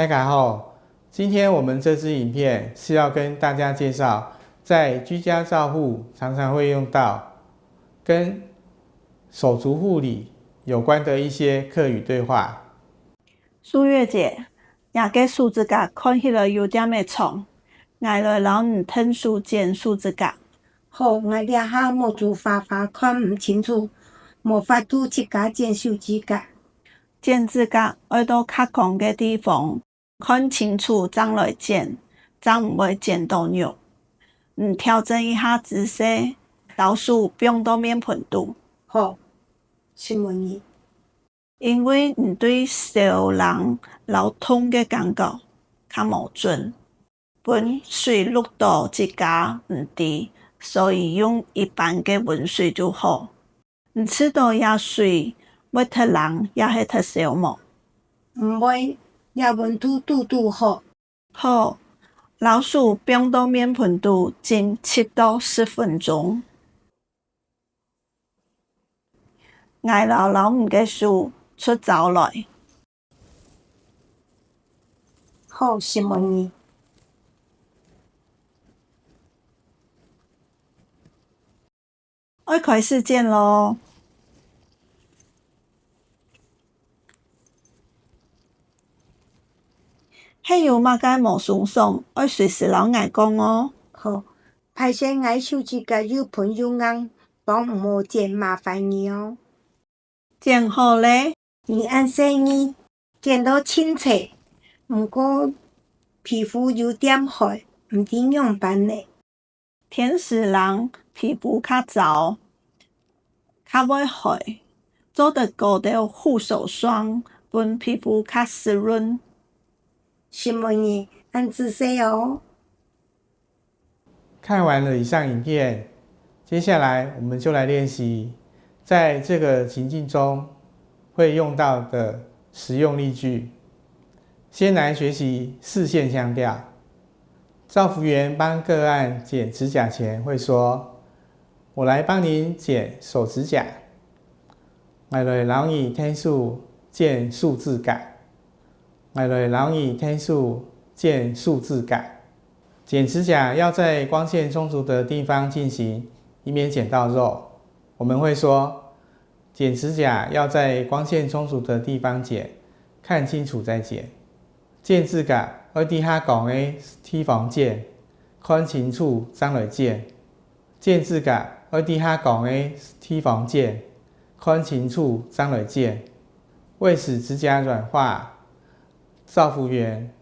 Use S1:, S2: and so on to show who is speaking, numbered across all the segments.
S1: 大家好，今天我们这支影片是要跟大家介绍，在居家照护常常会用到跟手足护理有关的一些客语对话。
S2: 苏月姐，也给树指甲看起来有点的创，挨来老唔吞树剪树指甲。
S3: 好，我俩下模组发看唔清楚，无法度去加剪手指甲。
S2: 剪指甲要到较光的地方，看清楚怎来剪，怎唔会剪到肉。调整一下姿势，老鼠不用到面盆度。
S3: 好，请问你，
S2: 因为对小人老痛的感觉较无准，温水落到指甲唔低，所以用一般的温水就好。吃到也水，要特人也系特小毛。
S3: 唔会，也温度拄好。
S2: 好，老鼠不用到面盆度浸7到10分钟。挨老唔嘅树出走来。
S3: 好，请问你，
S2: 要开始剪咯。迄有嘛该无爽爽，要随时老挨讲哦。
S3: 好，拍摄我手指甲又喷又硬，帮唔好剪，麻烦你哦。
S2: 剪好咧，
S3: 你按生意剪到清澈，不过皮肤有点黑，唔点用办呢。
S2: 天使人皮肤较糟，较袂黑，做得高调护手霜，本皮肤较湿润。
S3: 请问你按姿势哦。
S1: 看完了以上影片，接下来我们就来练习在这个情境中会用到的实用例句。先来学习视线腔调。照服员帮个案剪指甲前会说：“我来帮您剪手指甲。”我来让你天数剪数字甲。我来让你天数剪数字甲。剪指甲要在光线充足的地方进行，以免剪到肉。我们会说，剪指甲要在光线充足的地方剪，看清楚再剪。剪指甲要在较光的地方剪，看清楚再来剪。剪指甲要在较光的地方剪，看清楚再来剪。为使指甲软化，照服员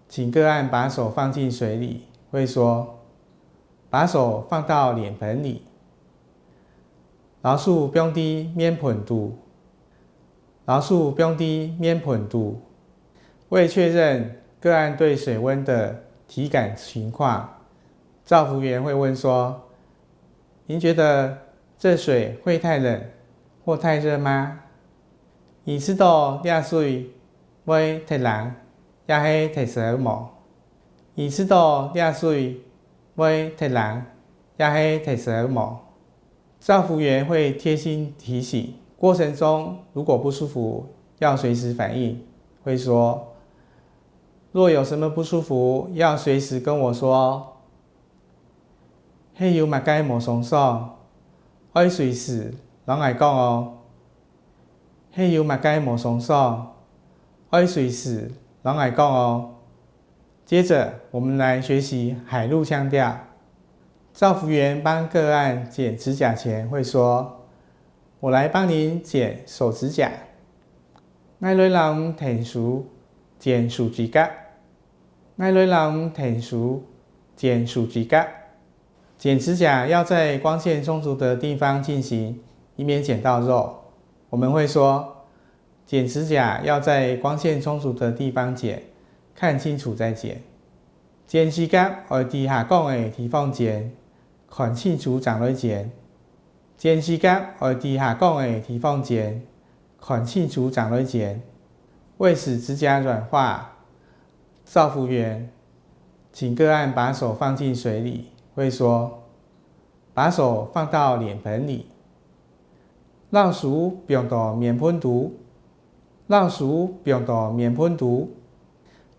S1: 请个案把手放进水里，会说：“把手放到脸盆里。”老鼠放伫面盆度，老鼠放伫面盆度。为确认个案对水温的体感情况，照服员会问说：“您觉得这水会太冷或太热吗？你知道这水会太冷？”也是特小毛，你知道这水会特人，也是特小毛。照服员会贴心提醒，过程中如果不舒服，要随时反应，会说：“若有什么不舒服，要随时跟我说哦。”迄有嘛该无爽爽，要随时拢来讲哦。迄有嘛该无爽爽，要随时拢来讲哦。接着，我们来学习海陆腔调。照服员帮个案剪指甲前会说：“我来帮您剪手指甲。”我来让田叔剪手指甲。我来让田叔剪手指甲。剪指甲要在光线充足的地方进行，以免剪到肉。我们会说：“剪指甲要在光线充足的地方剪，看清楚再剪。剪指甲要在下光的地方剪，看清楚再来剪。剪指甲要在下光的地方剪，看清楚再来剪。”为使指甲软化，照服员请个案把手放进水里，会说：“把手放到脸盆里。”老鼠放到面盆度，老鼠放到面盆度。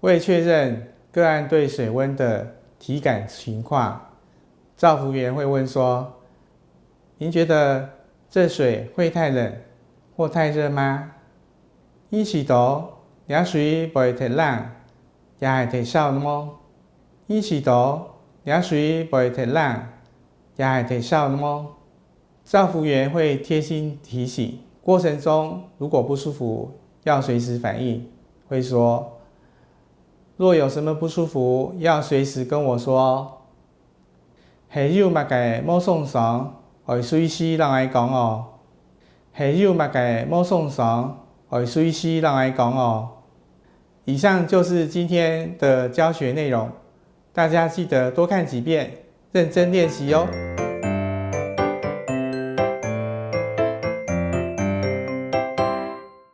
S1: 为确认个案对水温的体感情况，照服员会问说：您觉得这水会太冷或太热吗？伊是度凉水不会太冷，也会太少么？伊是度凉水不会太冷，也会太少么？照服员会贴心提醒，过程中如果不舒服，要随时反应，会说：若有什么不舒服，要随时跟我说。下友目嘅冇爽爽，会随时人来讲哦。下友目嘅冇爽爽，会随时人来讲哦。以上就是今天的教学内容，大家记得多看几遍，认真练习哦。